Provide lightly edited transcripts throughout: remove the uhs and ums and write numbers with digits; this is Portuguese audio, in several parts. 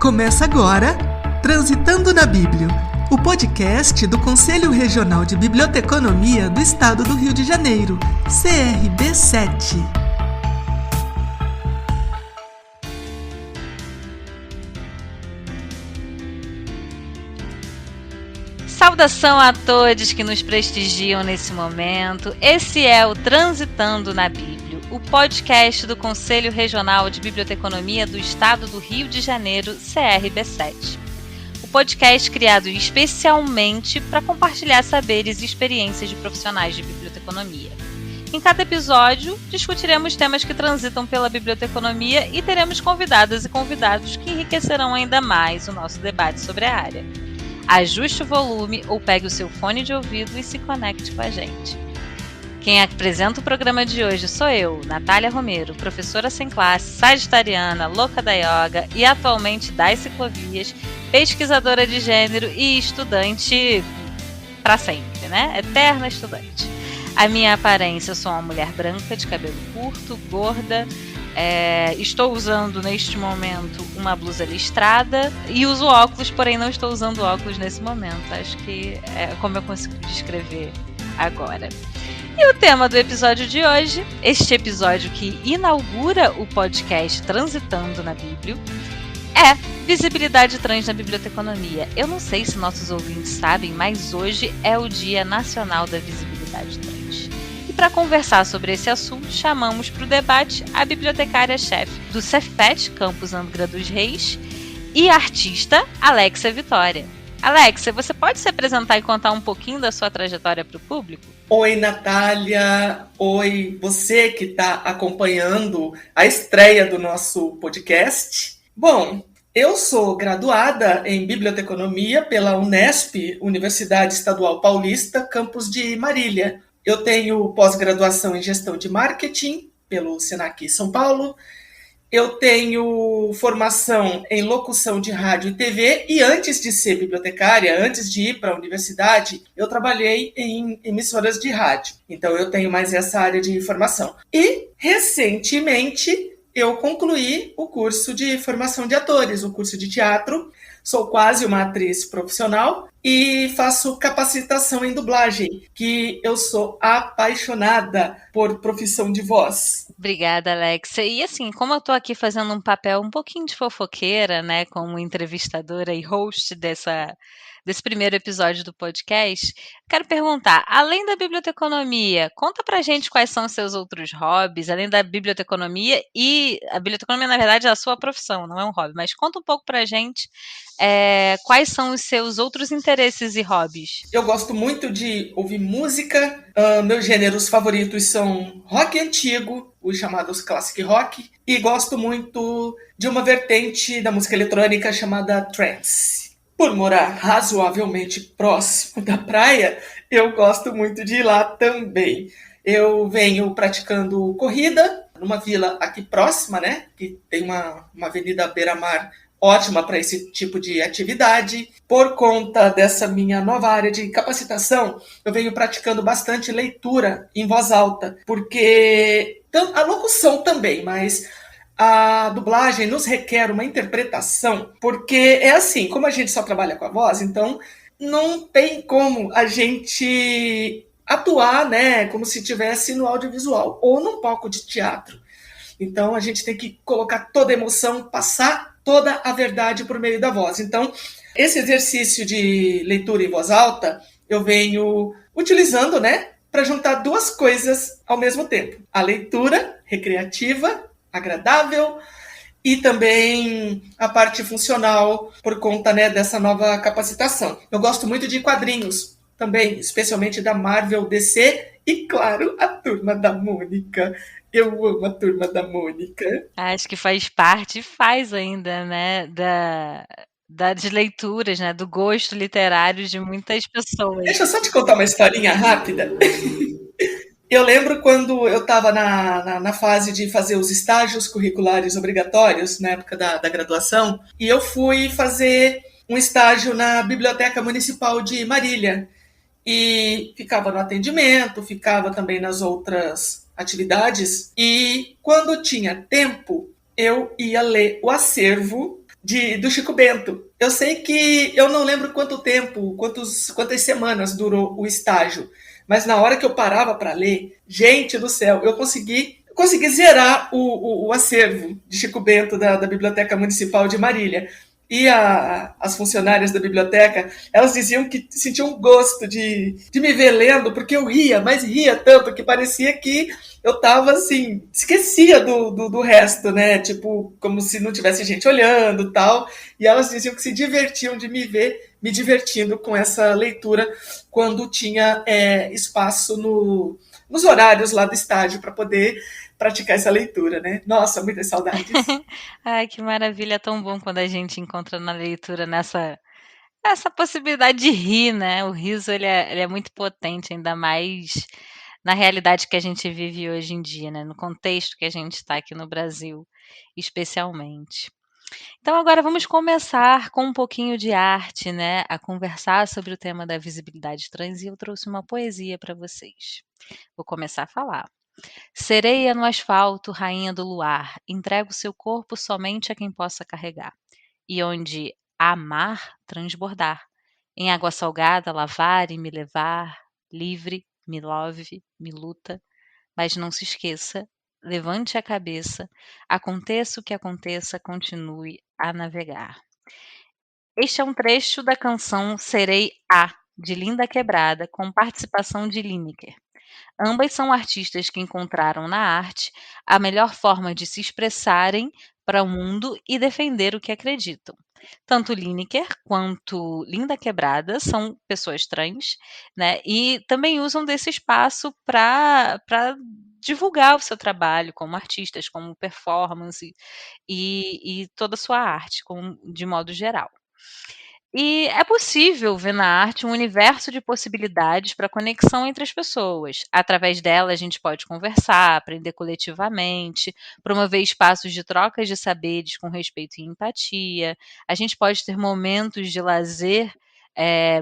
Começa agora Transitando na Bíblia, o podcast do Conselho Regional de Biblioteconomia do Estado do Rio de Janeiro, CRB7. Saudação a todos que nos prestigiam nesse momento. Esse é o Transitando na Bíblia, o podcast do Conselho Regional de Biblioteconomia do Estado do Rio de Janeiro, CRB7. O podcast criado especialmente para compartilhar saberes e experiências de profissionais de biblioteconomia. Em cada episódio, discutiremos temas que transitam pela biblioteconomia e teremos convidadas e convidados que enriquecerão ainda mais o nosso debate sobre a área. Ajuste o volume ou pegue o seu fone de ouvido e se conecte com a gente. Quem apresenta o programa de hoje sou eu, Natália Romero, professora sem classe, sagitariana, louca da yoga e atualmente das ciclovias, pesquisadora de gênero e estudante para sempre, né? Eterna estudante. A minha aparência, eu sou uma mulher branca, de cabelo curto, gorda. Estou usando neste momento uma blusa listrada e uso óculos, porém não estou usando óculos nesse momento. Acho que é como eu consigo descrever agora. E o tema do episódio de hoje, este episódio que inaugura o podcast Transitando na Bíblia, é visibilidade trans na biblioteconomia. Eu não sei se nossos ouvintes sabem, mas hoje é o Dia Nacional da Visibilidade Trans. Para conversar sobre esse assunto, chamamos para o debate a bibliotecária-chefe do Cefet, Campus Angra dos Reis, e a artista Alexia Vitória. Alexia, você pode se apresentar e contar um pouquinho da sua trajetória para o público? Oi, Natália. Oi, você que está acompanhando a estreia do nosso podcast. Bom, eu sou graduada em Biblioteconomia pela Unesp, Universidade Estadual Paulista, campus de Marília. Eu tenho pós-graduação em Gestão de Marketing pelo Senac São Paulo. Eu tenho formação em locução de rádio e TV. E antes de ser bibliotecária, antes de ir para a universidade, eu trabalhei em emissoras de rádio. Então, eu tenho mais essa área de formação. E, recentemente, eu concluí o curso de formação de atores, o curso de teatro. Sou quase uma atriz profissional e faço capacitação em dublagem, que eu sou apaixonada por profissão de voz. Obrigada, Alexia. E assim, como eu estou aqui fazendo um papel um pouquinho de fofoqueira, né, como entrevistadora e host desse primeiro episódio do podcast, quero perguntar, além da biblioteconomia, conta pra gente quais são os seus outros hobbies, além da biblioteconomia, e a biblioteconomia, na verdade, é a sua profissão, não é um hobby, mas conta um pouco pra gente quais são os seus outros interesses e hobbies. Eu gosto muito de ouvir música, meus gêneros favoritos são rock antigo, os chamados classic rock, e gosto muito de uma vertente da música eletrônica chamada trance. Por morar razoavelmente próximo da praia, eu gosto muito de ir lá também. Eu venho praticando corrida numa vila aqui próxima, né? Que tem uma avenida beira-mar ótima para esse tipo de atividade. Por conta dessa minha nova área de capacitação, eu venho praticando bastante leitura em voz alta, porque a locução também, mas a dublagem nos requer uma interpretação, porque é assim, como a gente só trabalha com a voz, então não tem como a gente atuar, né, como se estivesse no audiovisual ou num palco de teatro. Então a gente tem que colocar toda a emoção, passar toda a verdade por meio da voz. Então, esse exercício de leitura em voz alta, eu venho utilizando, né, para juntar duas coisas ao mesmo tempo. A leitura recreativa, agradável, e também a parte funcional por conta, né, dessa nova capacitação. Eu gosto muito de quadrinhos também, especialmente da Marvel, DC e, claro, a Turma da Mônica. Eu amo a Turma da Mônica. Acho que faz parte e faz ainda, né, das leituras, né, do gosto literário de muitas pessoas. Deixa eu só te contar uma historinha rápida. Eu lembro quando eu estava na fase de fazer os estágios curriculares obrigatórios, na época da graduação, e eu fui fazer um estágio na Biblioteca Municipal de Marília. E ficava no atendimento, ficava também nas outras atividades. E quando tinha tempo, eu ia ler o acervo do Chico Bento. Eu sei que eu não lembro quanto tempo, quantas semanas durou o estágio, mas na hora que eu parava para ler, gente do céu, eu consegui zerar o acervo de Chico Bento da Biblioteca Municipal de Marília. E as funcionárias da biblioteca, elas diziam que sentiam gosto de me ver lendo, porque eu ria, mas ria tanto que parecia que eu tava assim, esquecia do resto, né? Tipo, como se não tivesse gente olhando e tal. E elas diziam que se divertiam de me ver me divertindo com essa leitura quando tinha espaço nos horários lá do estádio para poder praticar essa leitura, né? Nossa, muitas saudades. Ai, que maravilha, é tão bom quando a gente encontra na leitura essa possibilidade de rir, né? O riso ele é muito potente, ainda mais na realidade que a gente vive hoje em dia, né? No contexto que a gente está aqui no Brasil, especialmente. Então agora vamos começar com um pouquinho de arte, né? A conversar sobre o tema da visibilidade trans e eu trouxe uma poesia para vocês. Vou começar a falar. Sereia no asfalto, rainha do luar, entrego seu corpo somente a quem possa carregar. E onde há mar, transbordar. Em água salgada, lavar e me levar, livre, me love, me luta. Mas não se esqueça, levante a cabeça, aconteça o que aconteça, continue a navegar. Este é um trecho da canção Serei A, de Linda Quebrada, com participação de Lineker. Ambas são artistas que encontraram na arte a melhor forma de se expressarem para o mundo e defender o que acreditam. Tanto Lineker quanto Linda Quebrada são pessoas trans, né? E também usam desse espaço para divulgar o seu trabalho como artistas, como performance e toda a sua arte, de modo geral. E é possível ver na arte um universo de possibilidades para conexão entre as pessoas. Através dela, a gente pode conversar, aprender coletivamente, promover espaços de trocas de saberes com respeito e empatia. A gente pode ter momentos de lazer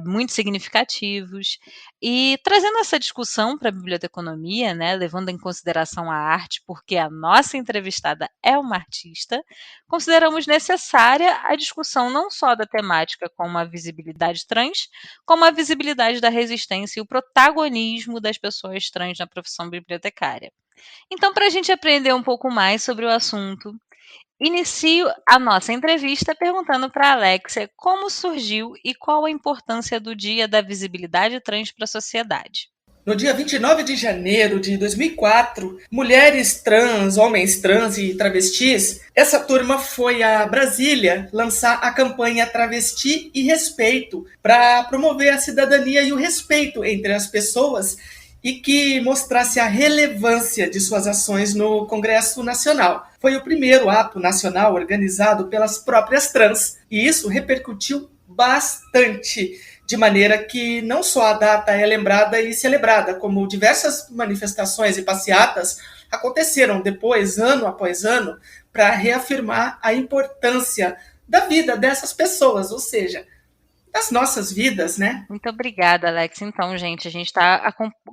muito significativos. E trazendo essa discussão para a biblioteconomia, né, levando em consideração a arte, porque a nossa entrevistada é uma artista, consideramos necessária a discussão não só da temática como a visibilidade trans, como a visibilidade da resistência e o protagonismo das pessoas trans na profissão bibliotecária. Então, para a gente aprender um pouco mais sobre o assunto, inicio a nossa entrevista perguntando para a Alexia como surgiu e qual a importância do Dia da Visibilidade Trans para a sociedade. No dia 29 de janeiro de 2004, mulheres trans, homens trans e travestis, essa turma foi a Brasília lançar a campanha Travesti e Respeito para promover a cidadania e o respeito entre as pessoas e que mostrasse a relevância de suas ações no Congresso Nacional. Foi o primeiro ato nacional organizado pelas próprias trans e isso repercutiu bastante, de maneira que não só a data é lembrada e celebrada, como diversas manifestações e passeatas aconteceram depois, ano após ano, para reafirmar a importância da vida dessas pessoas, ou seja, das nossas vidas, né? Muito obrigada, Alex. Então, gente, a gente está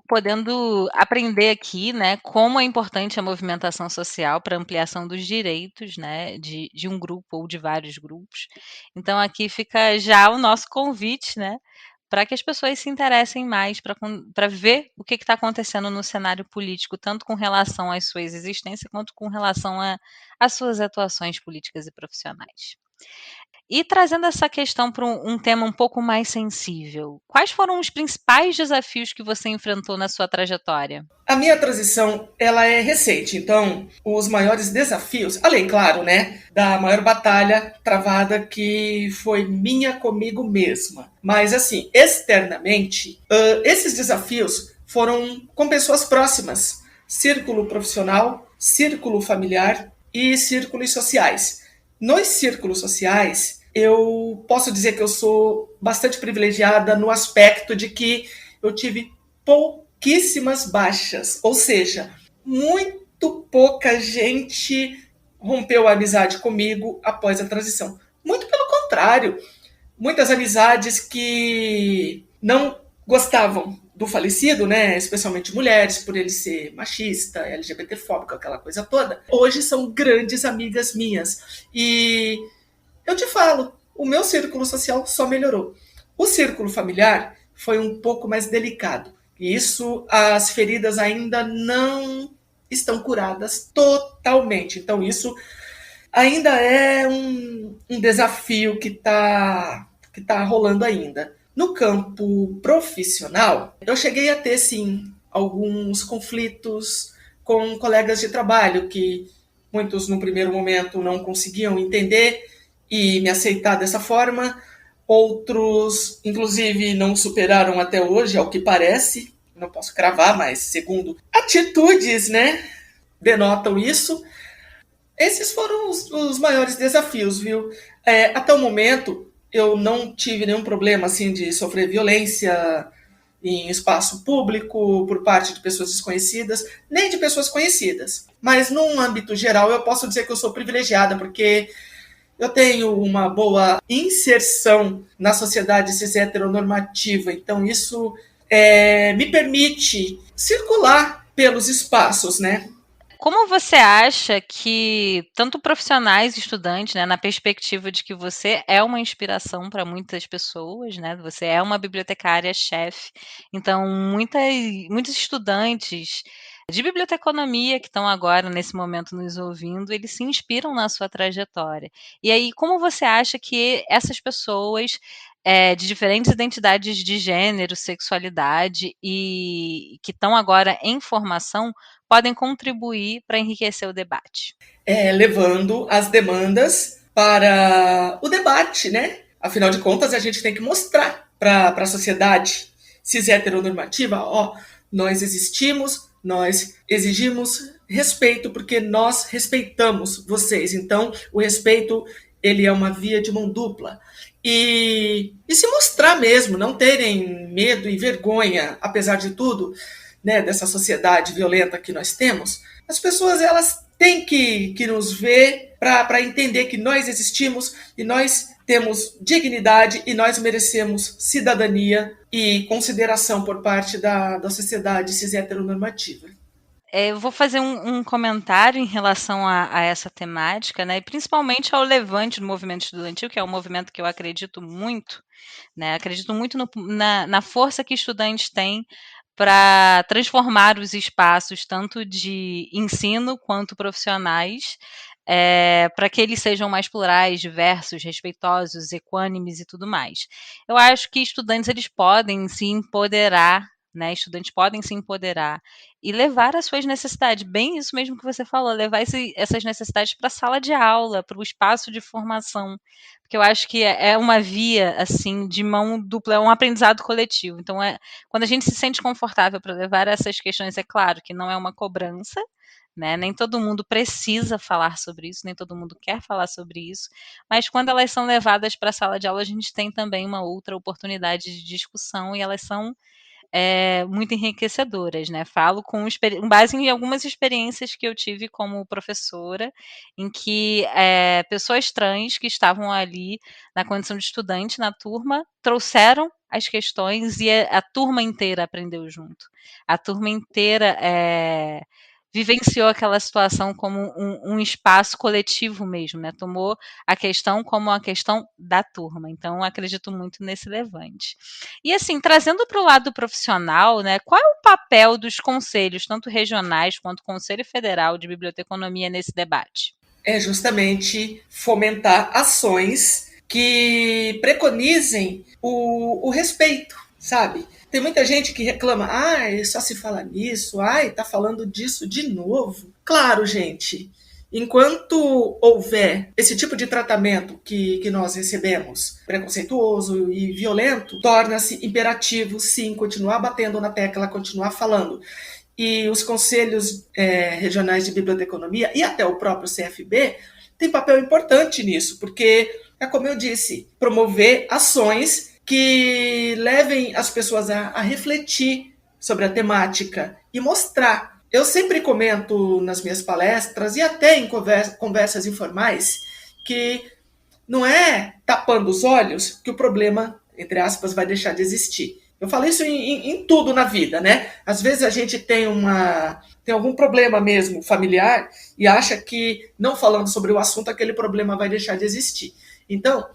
podendo aprender aqui, né, como é importante a movimentação social para ampliação dos direitos, né, de um grupo ou de vários grupos. Então, aqui fica já o nosso convite, né, para que as pessoas se interessem mais, para ver o que está acontecendo no cenário político, tanto com relação às suas existências, quanto com relação às suas atuações políticas e profissionais. E trazendo essa questão para um tema um pouco mais sensível, quais foram os principais desafios que você enfrentou na sua trajetória? A minha transição, ela é recente, então os maiores desafios, além, claro, né, da maior batalha travada que foi minha comigo mesma. Mas, assim, externamente, esses desafios foram com pessoas próximas, círculo profissional, círculo familiar e círculos sociais. Nos círculos sociais, eu posso dizer que eu sou bastante privilegiada no aspecto de que eu tive pouquíssimas baixas, ou seja, muito pouca gente rompeu a amizade comigo após a transição. Muito pelo contrário, muitas amizades que não gostavam do falecido, né, especialmente mulheres, por ele ser machista, LGBTfóbico, aquela coisa toda, hoje são grandes amigas minhas. E eu te falo, o meu círculo social só melhorou. O círculo familiar foi um pouco mais delicado. E isso, as feridas ainda não estão curadas totalmente. Então, isso ainda é um desafio que tá rolando ainda. No campo profissional, eu cheguei a ter, sim, alguns conflitos com colegas de trabalho que muitos, no primeiro momento, não conseguiam entender e me aceitar dessa forma. Outros, inclusive, não superaram até hoje, ao que parece. Não posso cravar, mas segundo atitudes, né, denotam isso. Esses foram os maiores desafios, viu? Até o momento, eu não tive nenhum problema assim de sofrer violência em espaço público por parte de pessoas desconhecidas, nem de pessoas conhecidas. Mas, num âmbito geral, eu posso dizer que eu sou privilegiada, porque eu tenho uma boa inserção na sociedade cis heteronormativa. Então, isso me permite circular pelos espaços, né? Como você acha que tanto profissionais e estudantes, né, na perspectiva de que você é uma inspiração para muitas pessoas, né, você é uma bibliotecária-chefe, então muitos estudantes de biblioteconomia que estão agora, nesse momento, nos ouvindo, eles se inspiram na sua trajetória. E aí, como você acha que essas pessoas de diferentes identidades de gênero, sexualidade e que estão agora em formação podem contribuir para enriquecer o debate? Levando as demandas para o debate, né? Afinal de contas, a gente tem que mostrar para a sociedade cis heteronormativa, ó, nós existimos, nós exigimos respeito porque nós respeitamos vocês. Então, o respeito, ele é uma via de mão dupla. E se mostrar mesmo, não terem medo e vergonha, apesar de tudo, né, dessa sociedade violenta que nós temos, as pessoas elas têm que nos ver para entender que nós existimos e nós temos dignidade e nós merecemos cidadania e consideração por parte da sociedade cis heteronormativa. Eu vou fazer um comentário em relação a essa temática, né, e principalmente ao levante do movimento estudantil, que é um movimento que eu acredito muito, né, acredito muito na força que estudantes têm para transformar os espaços, tanto de ensino quanto profissionais, para que eles sejam mais plurais, diversos, respeitosos, equânimes e tudo mais. Eu acho que estudantes eles podem se empoderar, né? Estudantes podem se empoderar e levar as suas necessidades, bem isso mesmo que você falou, levar essas necessidades para a sala de aula, para o espaço de formação, porque eu acho que é uma via assim de mão dupla, é um aprendizado coletivo. Então, quando a gente se sente confortável para levar essas questões, é claro que não é uma cobrança, né? Nem todo mundo precisa falar sobre isso, nem todo mundo quer falar sobre isso, mas quando elas são levadas para a sala de aula, a gente tem também uma outra oportunidade de discussão e elas são muito enriquecedoras, né? Falo com base em algumas experiências que eu tive como professora, em que pessoas trans que estavam ali na condição de estudante na turma trouxeram as questões e a turma inteira aprendeu junto. A turma inteira vivenciou aquela situação como um espaço coletivo mesmo, né? Tomou a questão como a questão da turma. Então, acredito muito nesse levante. E assim, trazendo para o lado profissional, né? Qual é o papel dos conselhos, tanto regionais quanto Conselho Federal de Biblioteconomia nesse debate? É justamente fomentar ações que preconizem o respeito, sabe? Tem muita gente que reclama, só se fala nisso, tá falando disso de novo. Claro, gente, enquanto houver esse tipo de tratamento que nós recebemos, preconceituoso e violento, torna-se imperativo, sim, continuar batendo na tecla, continuar falando. E os conselhos regionais de biblioteconomia e até o próprio CFB têm papel importante nisso, porque, como eu disse, promover ações que levem as pessoas a refletir sobre a temática e mostrar. Eu sempre comento nas minhas palestras e até em conversas informais que não é tapando os olhos que o problema, entre aspas, vai deixar de existir. Eu falo isso em tudo na vida, né? Às vezes a gente tem algum problema mesmo familiar e acha que não falando sobre o assunto aquele problema vai deixar de existir. Então,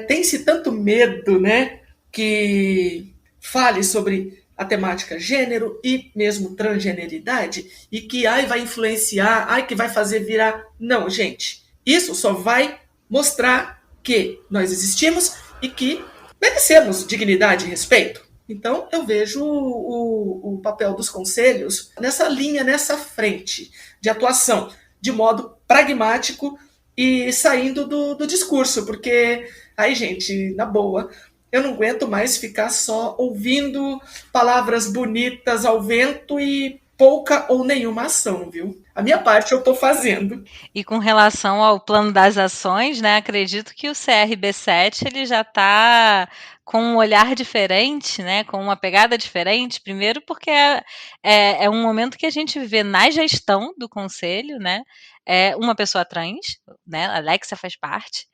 tem-se tanto medo, né, que fale sobre a temática gênero e mesmo transgeneridade e que vai influenciar, que vai fazer virar. Não, gente. Isso só vai mostrar que nós existimos e que merecemos dignidade e respeito. Então, eu vejo o papel dos conselhos nessa linha, nessa frente de atuação, de modo pragmático e saindo do discurso, porque aí, gente, na boa, eu não aguento mais ficar só ouvindo palavras bonitas ao vento e pouca ou nenhuma ação, viu? A minha parte eu estou fazendo. E com relação ao plano das ações, né, acredito que o CRB7 ele já está com um olhar diferente, né, com uma pegada diferente, primeiro porque é um momento que a gente vê na gestão do conselho, né, uma pessoa trans, né, a Alexia faz parte,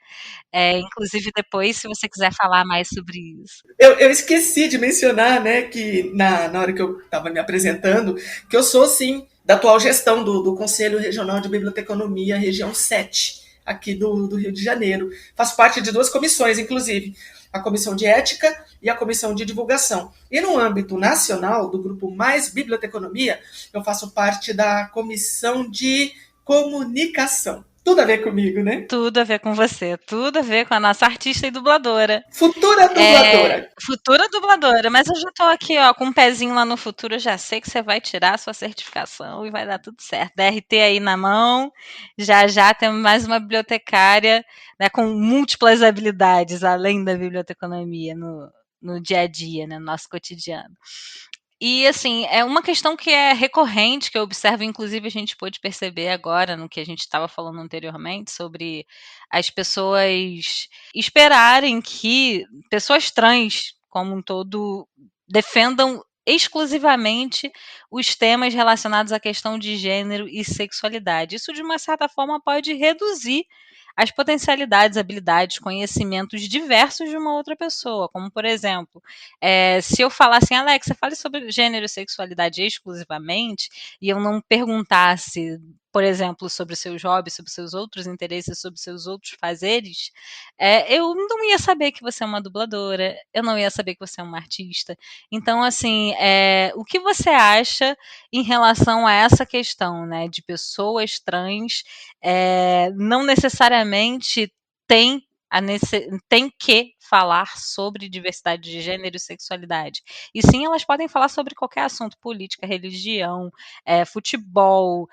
inclusive depois, se você quiser falar mais sobre isso. Eu esqueci de mencionar, né, que na hora que eu estava me apresentando, que eu sou, sim, da atual gestão do Conselho Regional de Biblioteconomia, região 7, aqui do Rio de Janeiro. Faço parte de 2 comissões, inclusive, a Comissão de Ética e a Comissão de Divulgação. E no âmbito nacional, do grupo Mais Biblioteconomia, eu faço parte da Comissão de Comunicação. Tudo a ver comigo, né? Tudo a ver com você, tudo a ver com a nossa artista e dubladora. Futura dubladora. Futura dubladora, mas eu já tô aqui, ó, com um pezinho lá no futuro, eu já sei que você vai tirar a sua certificação e vai dar tudo certo. DRT aí na mão, já temos mais uma bibliotecária, né, com múltiplas habilidades, além da biblioteconomia no dia a dia, né, no nosso cotidiano. E, assim, é uma questão que é recorrente, que eu observo, inclusive a gente pôde perceber agora no que a gente estava falando anteriormente, sobre as pessoas esperarem que pessoas trans, como um todo, defendam exclusivamente os temas relacionados à questão de gênero e sexualidade. Isso, de uma certa forma, pode reduzir as potencialidades, habilidades, conhecimentos diversos de uma outra pessoa, como, por exemplo, se eu falar assim, Alexa, fale sobre gênero e sexualidade exclusivamente, e eu não perguntasse, por exemplo, sobre os seus hobbies, sobre os seus outros interesses, sobre os seus outros fazeres, eu não ia saber que você é uma dubladora, eu não ia saber que você é uma artista. Então, assim, o que você acha em relação a essa questão, né, de pessoas trans não necessariamente tem que falar sobre diversidade de gênero e sexualidade. E sim, elas podem falar sobre qualquer assunto, política, religião, futebol,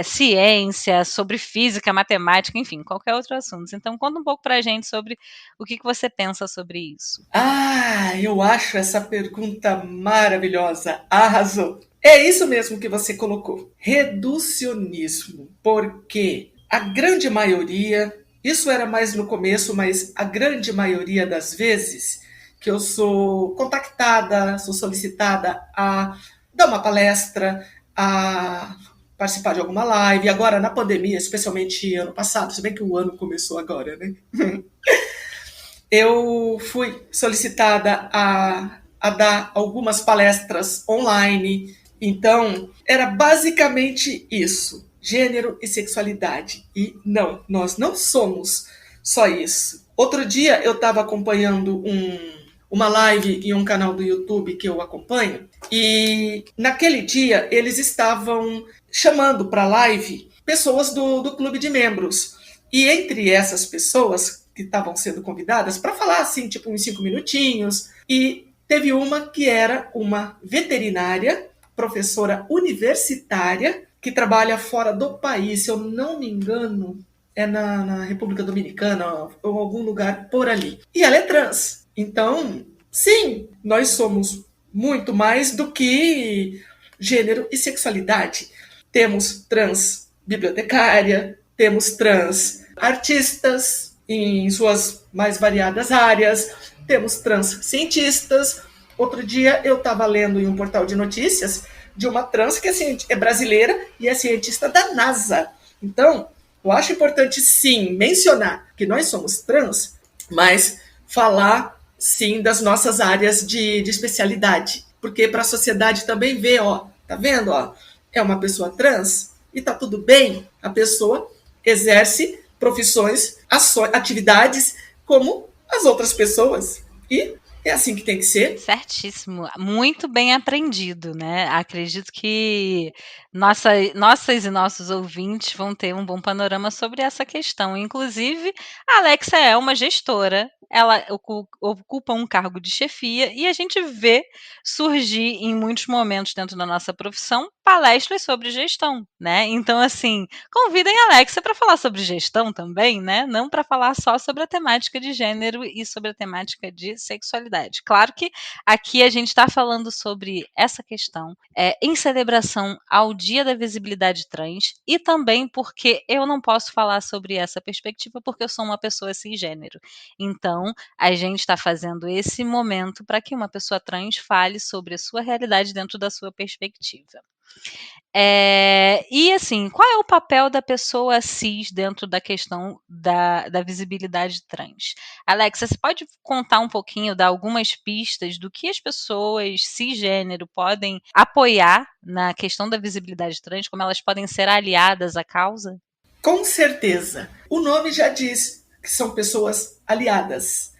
ciência, sobre física, matemática, enfim, qualquer outro assunto. Então, conta um pouco pra gente sobre o que você pensa sobre isso. Eu acho essa pergunta maravilhosa. Arrasou. É isso mesmo que você colocou. Reducionismo. Porque a grande maioria, isso era mais no começo, mas a grande maioria das vezes que eu sou contactada, sou solicitada a dar uma palestra, a participar de alguma live, agora na pandemia, especialmente ano passado, se bem que o ano começou agora, né? Eu fui solicitada a dar algumas palestras online. Então, era basicamente isso. Gênero e sexualidade. E não, nós não somos só isso. Outro dia eu estava acompanhando uma live em um canal do YouTube que eu acompanho. E naquele dia eles estavam chamando para a live pessoas do clube de membros. E entre essas pessoas que estavam sendo convidadas para falar assim, tipo uns 5 minutinhos, e teve uma que era uma veterinária, professora universitária, que trabalha fora do país, se eu não me engano, é na República Dominicana ou algum lugar por ali. E ela é trans. Então, sim, nós somos muito mais do que gênero e sexualidade. Temos trans bibliotecária, temos trans artistas, em suas mais variadas áreas, temos trans cientistas. Outro dia eu estava lendo em um portal de notícias de uma trans que é brasileira e é cientista da NASA. Então, eu acho importante sim mencionar que nós somos trans, mas falar sim, das nossas áreas de especialidade. Porque para a sociedade também ver, ó, tá vendo, ó, é uma pessoa trans e tá tudo bem, a pessoa exerce profissões, ações, atividades como as outras pessoas. E é assim que tem que ser. Certíssimo, muito bem aprendido, né? Acredito que nossas e nossos ouvintes vão ter um bom panorama sobre essa questão. Inclusive, a Alexa é uma gestora, ela ocupa um cargo de chefia e a gente vê surgir em muitos momentos dentro da nossa profissão palestras sobre gestão, né? Então, assim, convidem a Alexa para falar sobre gestão também, né? Não para falar só sobre a temática de gênero e sobre a temática de sexualidade. Claro que aqui a gente está falando sobre essa questão em celebração ao Dia da Visibilidade Trans e também porque eu não posso falar sobre essa perspectiva porque eu sou uma pessoa cisgênero. Então, a gente está fazendo esse momento para que uma pessoa trans fale sobre a sua realidade dentro da sua perspectiva. E assim, qual é o papel da pessoa cis dentro da questão da visibilidade trans? Alexa, você pode contar um pouquinho, dar algumas pistas do que as pessoas cisgênero podem apoiar na questão da visibilidade trans, como elas podem ser aliadas à causa? Com certeza. O nome já diz que são pessoas aliadas.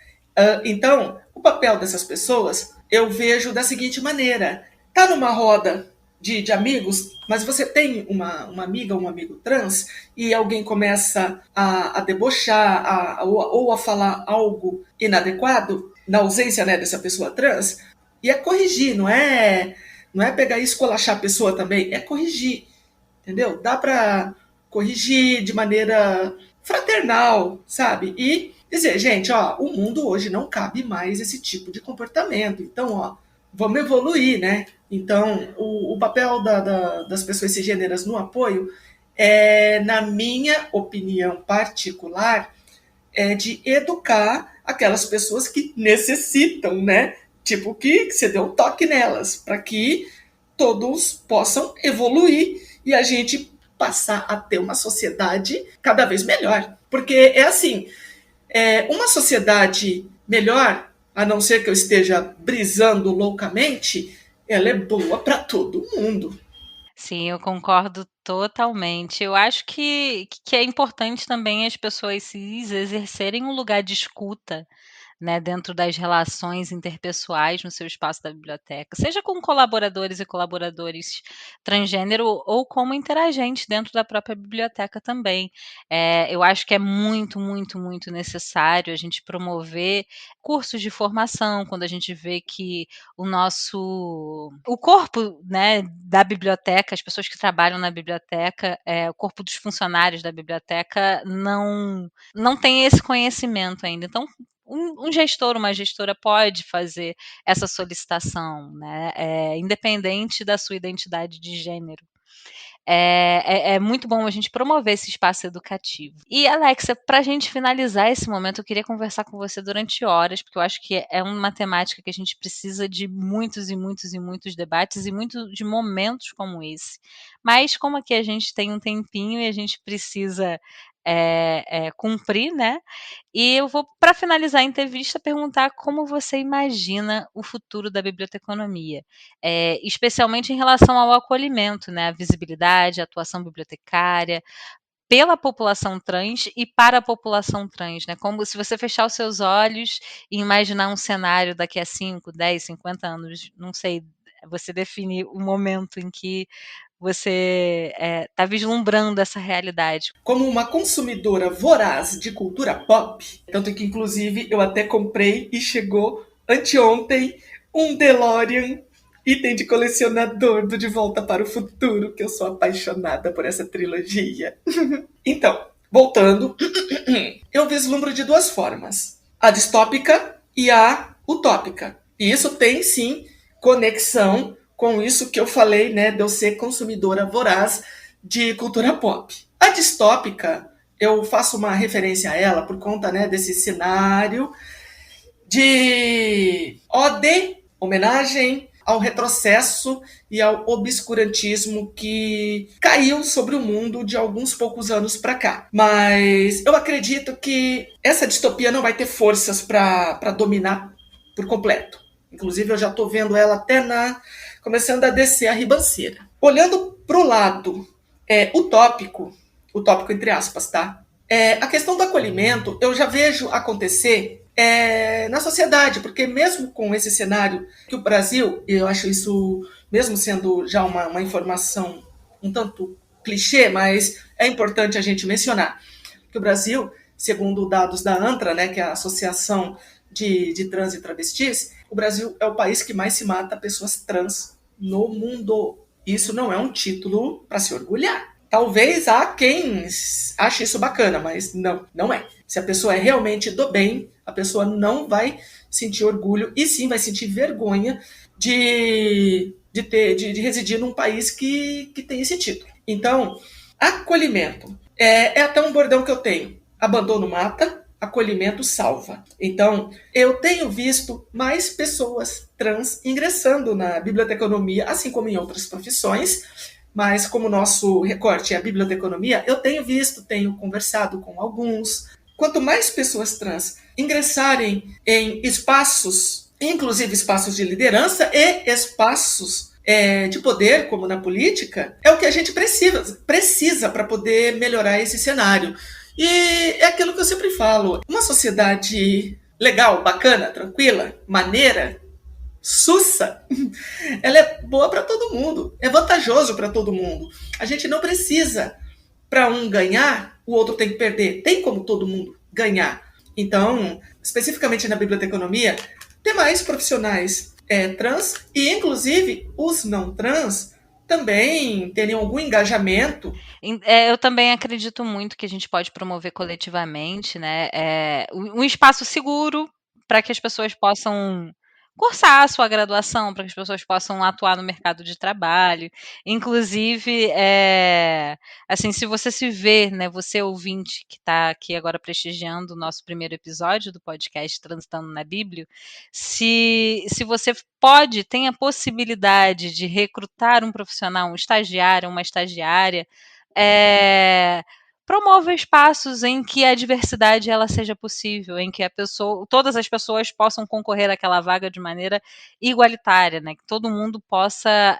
Então, o papel dessas pessoas eu vejo da seguinte maneira: tá numa roda de amigos, mas você tem uma amiga, um amigo trans, e alguém começa a debochar ou a falar algo inadequado, na ausência, né, dessa pessoa trans, e é corrigir, não é pegar e esculachar a pessoa também, é corrigir, entendeu? Dá para corrigir de maneira fraternal, sabe? E dizer, gente, ó, o mundo hoje não cabe mais esse tipo de comportamento. Então, ó, vamos evoluir, né? Então, o papel das pessoas cisgêneras no apoio na minha opinião particular, é de educar aquelas pessoas que necessitam, né? Tipo, que você dê um toque nelas, para que todos possam evoluir e a gente passar a ter uma sociedade cada vez melhor. Porque é assim, uma sociedade melhor, a não ser que eu esteja brisando loucamente, ela é boa para todo mundo. Sim, eu concordo totalmente. Eu acho que é importante também as pessoas cis exercerem um lugar de escuta, né, dentro das relações interpessoais no seu espaço da biblioteca, seja com colaboradores e colaboradores transgênero ou como interagente dentro da própria biblioteca também. Eu acho que é muito, muito, muito necessário a gente promover cursos de formação quando a gente vê que o corpo, né, da biblioteca, as pessoas que trabalham na biblioteca, o corpo dos funcionários da biblioteca não tem esse conhecimento ainda. Então, um gestor, uma gestora pode fazer essa solicitação, né, independente da sua identidade de gênero. É muito bom a gente promover esse espaço educativo. E, Alexa, para a gente finalizar esse momento, eu queria conversar com você durante horas, porque eu acho que é uma temática que a gente precisa de muitos e muitos e muitos debates e muitos de momentos como esse. Mas como aqui a gente tem um tempinho e a gente precisa cumprir, né? E eu vou, para finalizar a entrevista, perguntar como você imagina o futuro da biblioteconomia, especialmente em relação ao acolhimento, né? A visibilidade, a atuação bibliotecária pela população trans e para a população trans, né? Como se você fechar os seus olhos e imaginar um cenário daqui a 5, 10, 50 anos, não sei, você define o momento em que você está vislumbrando essa realidade. Como uma consumidora voraz de cultura pop, tanto que inclusive eu até comprei e chegou anteontem um DeLorean, item de colecionador do De Volta para o Futuro, que eu sou apaixonada por essa trilogia. Então, voltando, eu vislumbro de duas formas: a distópica e a utópica. E isso tem sim conexão com isso que eu falei, né, de eu ser consumidora voraz de cultura pop. A distópica, eu faço uma referência a ela por conta, né, desse cenário de ode, homenagem ao retrocesso e ao obscurantismo que caiu sobre o mundo de alguns poucos anos para cá. Mas eu acredito que essa distopia não vai ter forças para dominar por completo. Inclusive, eu já estou vendo ela até começando a descer a ribanceira. Olhando para o lado utópico entre aspas, tá? A questão do acolhimento, eu já vejo acontecer na sociedade, porque mesmo com esse cenário que o Brasil, e eu acho isso, mesmo sendo já uma informação um tanto clichê, mas é importante a gente mencionar, que o Brasil, segundo dados da ANTRA, né, que é a Associação de Trans e Travestis, o Brasil é o país que mais se mata pessoas trans no mundo. Isso não é um título para se orgulhar. Talvez há quem ache isso bacana, mas não é. Se a pessoa é realmente do bem, a pessoa não vai sentir orgulho e sim vai sentir vergonha de residir num país que tem esse título. Então, acolhimento. É até um bordão que eu tenho. Abandono mata, acolhimento salva. Então, eu tenho visto mais pessoas trans ingressando na biblioteconomia, assim como em outras profissões, mas como o nosso recorte é a biblioteconomia, eu tenho conversado com alguns. Quanto mais pessoas trans ingressarem em espaços, inclusive espaços de liderança e espaços de poder, como na política, é o que a gente precisa para poder melhorar esse cenário. E é aquilo que eu sempre falo, uma sociedade legal, bacana, tranquila, maneira, sussa, ela é boa para todo mundo, é vantajoso para todo mundo. A gente não precisa, para um ganhar, o outro tem que perder. Tem como todo mundo ganhar. Então, especificamente na biblioteconomia, ter mais profissionais trans e, inclusive, os não trans também terem algum engajamento. Eu também acredito muito que a gente pode promover coletivamente, né, um espaço seguro para que as pessoas possam cursar a sua graduação, para que as pessoas possam atuar no mercado de trabalho. Inclusive, assim, se você se vê, né, você ouvinte que está aqui agora prestigiando o nosso primeiro episódio do podcast Transitando na Bíblia, se você tem a possibilidade de recrutar um profissional, um estagiário, uma estagiária, promova espaços em que a diversidade ela seja possível, em que todas as pessoas possam concorrer àquela vaga de maneira igualitária, né? Que todo mundo possa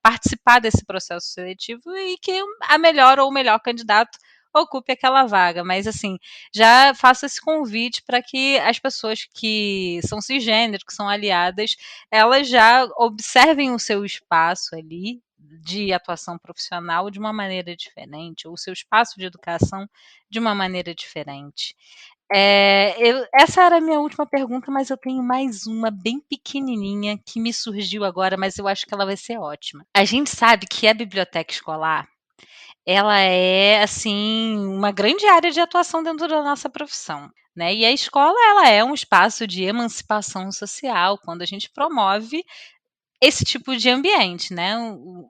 participar desse processo seletivo e que a melhor ou o melhor candidato ocupe aquela vaga. Mas, assim, já faço esse convite para que as pessoas que são cisgênero, que são aliadas, elas já observem o seu espaço ali de atuação profissional de uma maneira diferente, ou o seu espaço de educação de uma maneira diferente. Essa era a minha última pergunta, mas eu tenho mais uma bem pequenininha que me surgiu agora, mas eu acho que ela vai ser ótima. A gente sabe que a biblioteca escolar, ela é, assim, uma grande área de atuação dentro da nossa profissão, né? E a escola, ela é um espaço de emancipação social, quando a gente promove esse tipo de ambiente, né?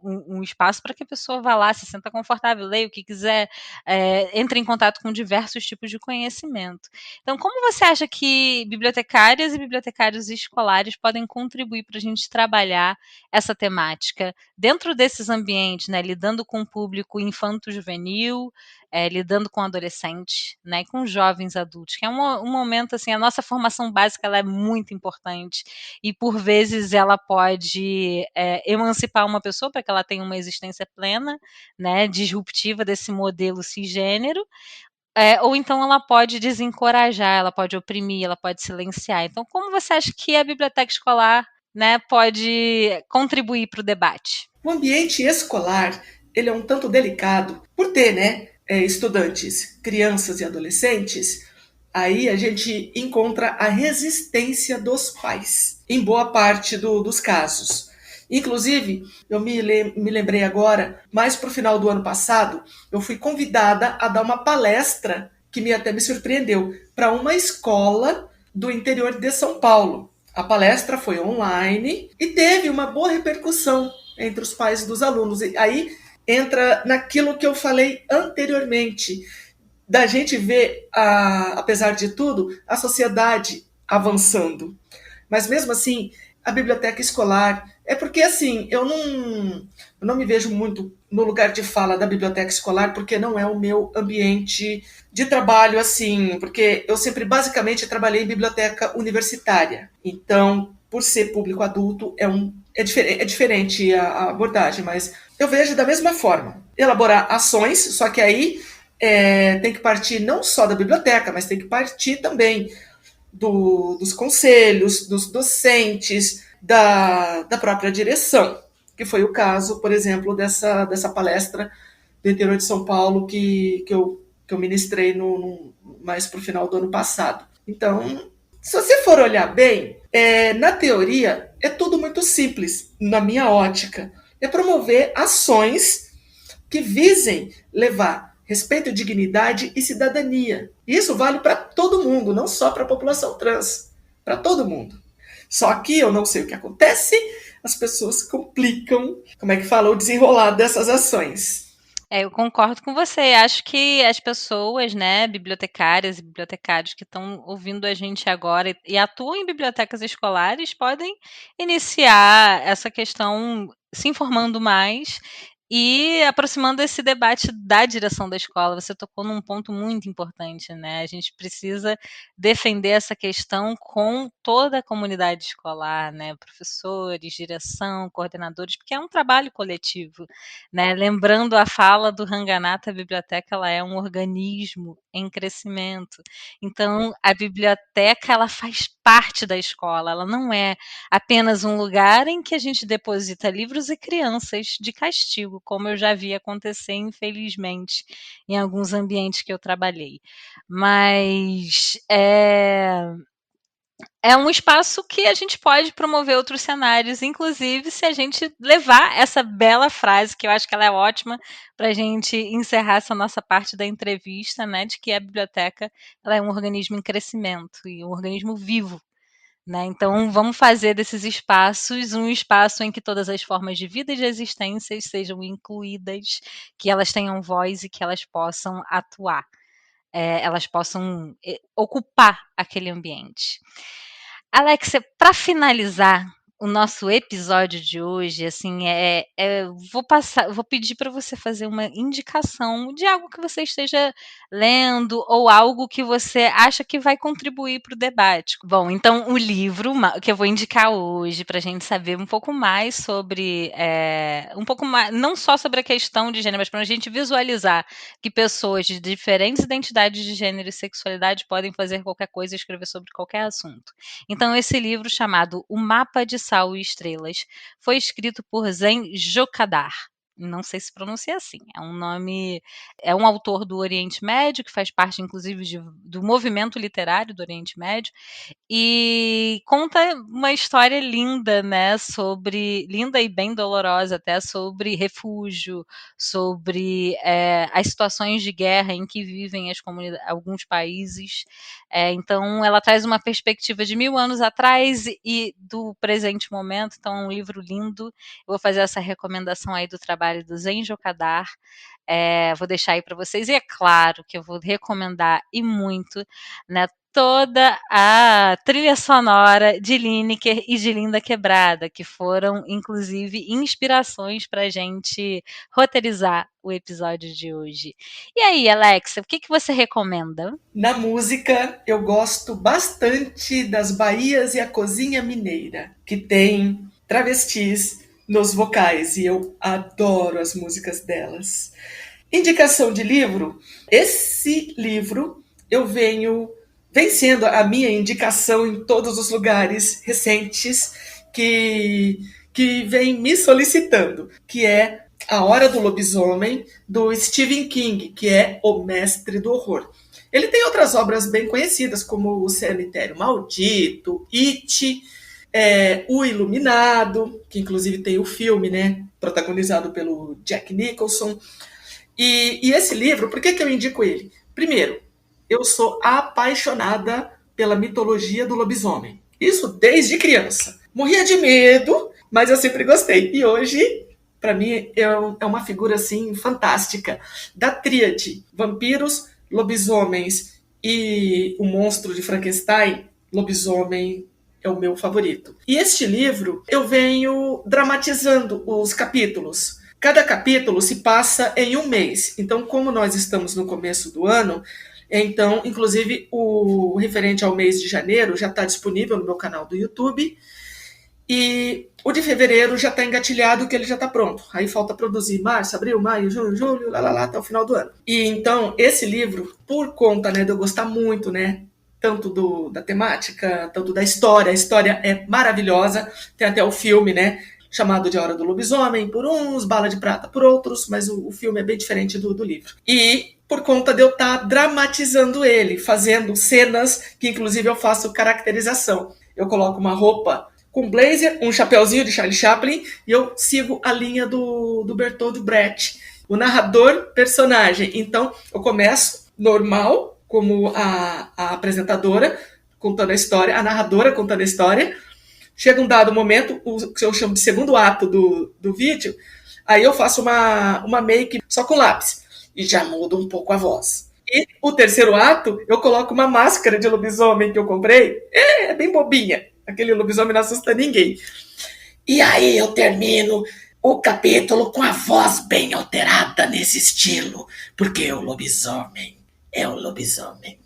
Um espaço para que a pessoa vá lá, se sinta confortável, leia o que quiser, entre em contato com diversos tipos de conhecimento. Então, como você acha que bibliotecárias e bibliotecários escolares podem contribuir para a gente trabalhar essa temática dentro desses ambientes, né? Lidando com o público infanto-juvenil, lidando com adolescentes, né? Com jovens adultos, que é um momento, assim, a nossa formação básica ela é muito importante e, por vezes, ela pode emancipar uma pessoa para que ela tenha uma existência plena, né, disruptiva desse modelo cisgênero, ou então ela pode desencorajar, ela pode oprimir, ela pode silenciar. Então, como você acha que a biblioteca escolar, né, pode contribuir para o debate? O ambiente escolar ele é um tanto delicado por ter, né, estudantes, crianças e adolescentes. Aí a gente encontra a resistência dos pais, em boa parte dos casos. Inclusive, eu me lembrei agora, mais para o final do ano passado, eu fui convidada a dar uma palestra, que até me surpreendeu, para uma escola do interior de São Paulo. A palestra foi online e teve uma boa repercussão entre os pais dos alunos. E aí entra naquilo que eu falei anteriormente, da gente ver, apesar de tudo, a sociedade avançando. Mas mesmo assim, a biblioteca escolar É porque, assim, eu não me vejo muito no lugar de fala da biblioteca escolar, porque não é o meu ambiente de trabalho, assim, porque eu sempre, basicamente, trabalhei em biblioteca universitária. Então, por ser público adulto, é diferente a abordagem, mas eu vejo da mesma forma. Elaborar ações, só que aí tem que partir não só da biblioteca, mas tem que partir também dos conselhos, dos docentes, da própria direção, que foi o caso, por exemplo, dessa palestra do interior de São Paulo que eu ministrei mais para o final do ano passado. Então, se você for olhar bem, na teoria é tudo muito simples, na minha ótica. É promover ações que visem levar respeito, dignidade e cidadania. Isso vale para todo mundo, não só para a população trans, para todo mundo. Só que eu não sei o que acontece, as pessoas complicam, como é que fala, o desenrolar dessas ações. Eu concordo com você. Acho que as pessoas, né, bibliotecárias e bibliotecários que estão ouvindo a gente agora e atuam em bibliotecas escolares podem iniciar essa questão se informando mais e aproximando esse debate da direção da escola. Você tocou num ponto muito importante, né? A gente precisa defender essa questão com toda a comunidade escolar, né? Professores, direção, coordenadores, porque é um trabalho coletivo, né? Lembrando a fala do Ranganatha, a biblioteca ela é um organismo em crescimento. Então, a biblioteca ela faz parte da escola, ela não é apenas um lugar em que a gente deposita livros e crianças de castigo, como eu já vi acontecer, infelizmente, em alguns ambientes que eu trabalhei. Mas é um espaço que a gente pode promover outros cenários, inclusive se a gente levar essa bela frase, que eu acho que ela é ótima, para a gente encerrar essa nossa parte da entrevista, né, de que a biblioteca ela é um organismo em crescimento e um organismo vivo. Né? Então, vamos fazer desses espaços um espaço em que todas as formas de vida e de existência sejam incluídas, que elas tenham voz e que elas possam atuar, elas possam ocupar aquele ambiente. Alexia, para finalizar o nosso episódio de hoje, assim, vou pedir para você fazer uma indicação de algo que você esteja lendo ou algo que você acha que vai contribuir para o debate. Bom, então o livro que eu vou indicar hoje para a gente saber um pouco mais sobre, um pouco mais, não só sobre a questão de gênero, mas para a gente visualizar que pessoas de diferentes identidades de gênero e sexualidade podem fazer qualquer coisa e escrever sobre qualquer assunto. Então, esse livro, chamado O Mapa de Sal e Estrelas, foi escrito por Zen Jokadar. Não sei se pronuncia assim. É um autor do Oriente Médio, que faz parte, inclusive, do movimento literário do Oriente Médio, e conta uma história linda, né? Linda e bem dolorosa, até sobre refúgio, sobre as situações de guerra em que vivem alguns países. Então, ela traz uma perspectiva de 1000 anos atrás e do presente momento. Então, é um livro lindo. Eu vou fazer essa recomendação aí do trabalho do Zen Jokadar. Vou deixar aí para vocês. E é claro que eu vou recomendar e muito, né, toda a trilha sonora de Lineker e de Linda Quebrada, que foram, inclusive, inspirações para a gente roteirizar o episódio de hoje. E aí, Alexia, o que você recomenda? Na música, eu gosto bastante das Bahias e a Cozinha Mineira, que tem travestis nos vocais, e eu adoro as músicas delas. Indicação de livro, esse livro vem sendo a minha indicação em todos os lugares recentes que vem me solicitando, que é A Hora do Lobisomem, do Stephen King, que é o mestre do horror. Ele tem outras obras bem conhecidas, como O Cemitério Maldito, It, O Iluminado, que inclusive tem o filme, né, protagonizado pelo Jack Nicholson. E esse livro, por que eu indico ele? Primeiro, eu sou apaixonada pela mitologia do lobisomem. Isso desde criança. Morria de medo, mas eu sempre gostei. E hoje, para mim, é uma figura assim fantástica. Da tríade, vampiros, lobisomens e o monstro de Frankenstein, lobisomem é o meu favorito. E este livro eu venho dramatizando os capítulos. Cada capítulo se passa em um mês. Então, como nós estamos no começo do ano, então, inclusive, o referente ao mês de janeiro já está disponível no meu canal do YouTube. E o de fevereiro já está engatilhado, que ele já está pronto. Aí falta produzir março, abril, maio, junho, julho, até o final do ano. E então, esse livro, por conta, né, de eu gostar muito, né, tanto da temática, tanto da história. A história é maravilhosa. Tem até o filme, né, chamado de A Hora do Lobisomem por uns, Bala de Prata por outros, mas o filme é bem diferente do livro. E por conta de eu estar dramatizando ele, fazendo cenas que, inclusive, eu faço caracterização. Eu coloco uma roupa com blazer, um chapeuzinho de Charlie Chaplin, e eu sigo a linha do Bertold Brecht, o narrador personagem. Então, eu começo normal, como a apresentadora contando a história, a narradora contando a história. Chega um dado momento, o que eu chamo de segundo ato do vídeo, aí eu faço uma make só com lápis, e já mudo um pouco a voz. E o terceiro ato, eu coloco uma máscara de lobisomem que eu comprei, é bem bobinha. Aquele lobisomem não assusta ninguém. E aí eu termino o capítulo com a voz bem alterada nesse estilo, porque o lobisomem é o lobisomem.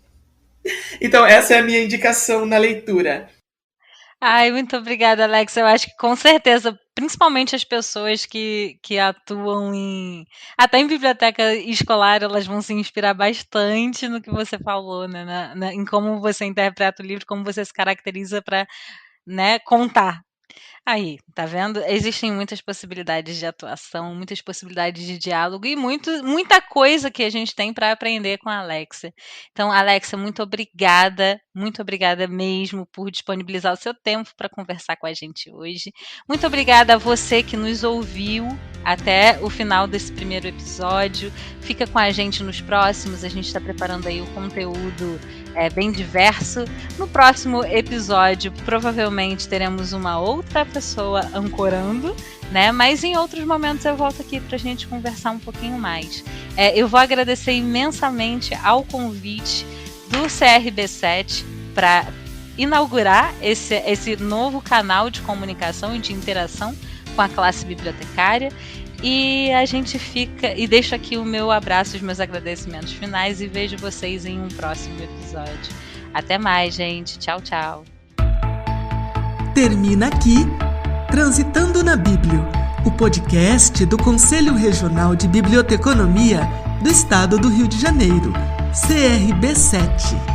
Então essa é a minha indicação na leitura. Ai, muito obrigada, Alex. Eu acho que com certeza, principalmente as pessoas que atuam até em biblioteca escolar, elas vão se inspirar bastante no que você falou, né? Em como você interpreta o livro, como você se caracteriza para, né, contar. Aí, tá vendo? Existem muitas possibilidades de atuação, muitas possibilidades de diálogo e muita coisa que a gente tem para aprender com a Alexia. Então, Alexia, muito obrigada mesmo por disponibilizar o seu tempo para conversar com a gente hoje. Muito obrigada a você que nos ouviu até o final desse primeiro episódio. Fica com a gente nos próximos, a gente está preparando aí o conteúdo bem diverso. No próximo episódio, provavelmente teremos uma outra pessoa ancorando, né? Mas em outros momentos eu volto aqui para a gente conversar um pouquinho mais. Eu vou agradecer imensamente ao convite do CRB7 para inaugurar esse novo canal de comunicação e de interação com a classe bibliotecária. E a gente fica, e deixo aqui o meu abraço, os meus agradecimentos finais e vejo vocês em um próximo episódio. Até mais, gente. Tchau, tchau. Termina aqui Transitando na Bíblia, o podcast do Conselho Regional de Biblioteconomia do Estado do Rio de Janeiro, CRB7.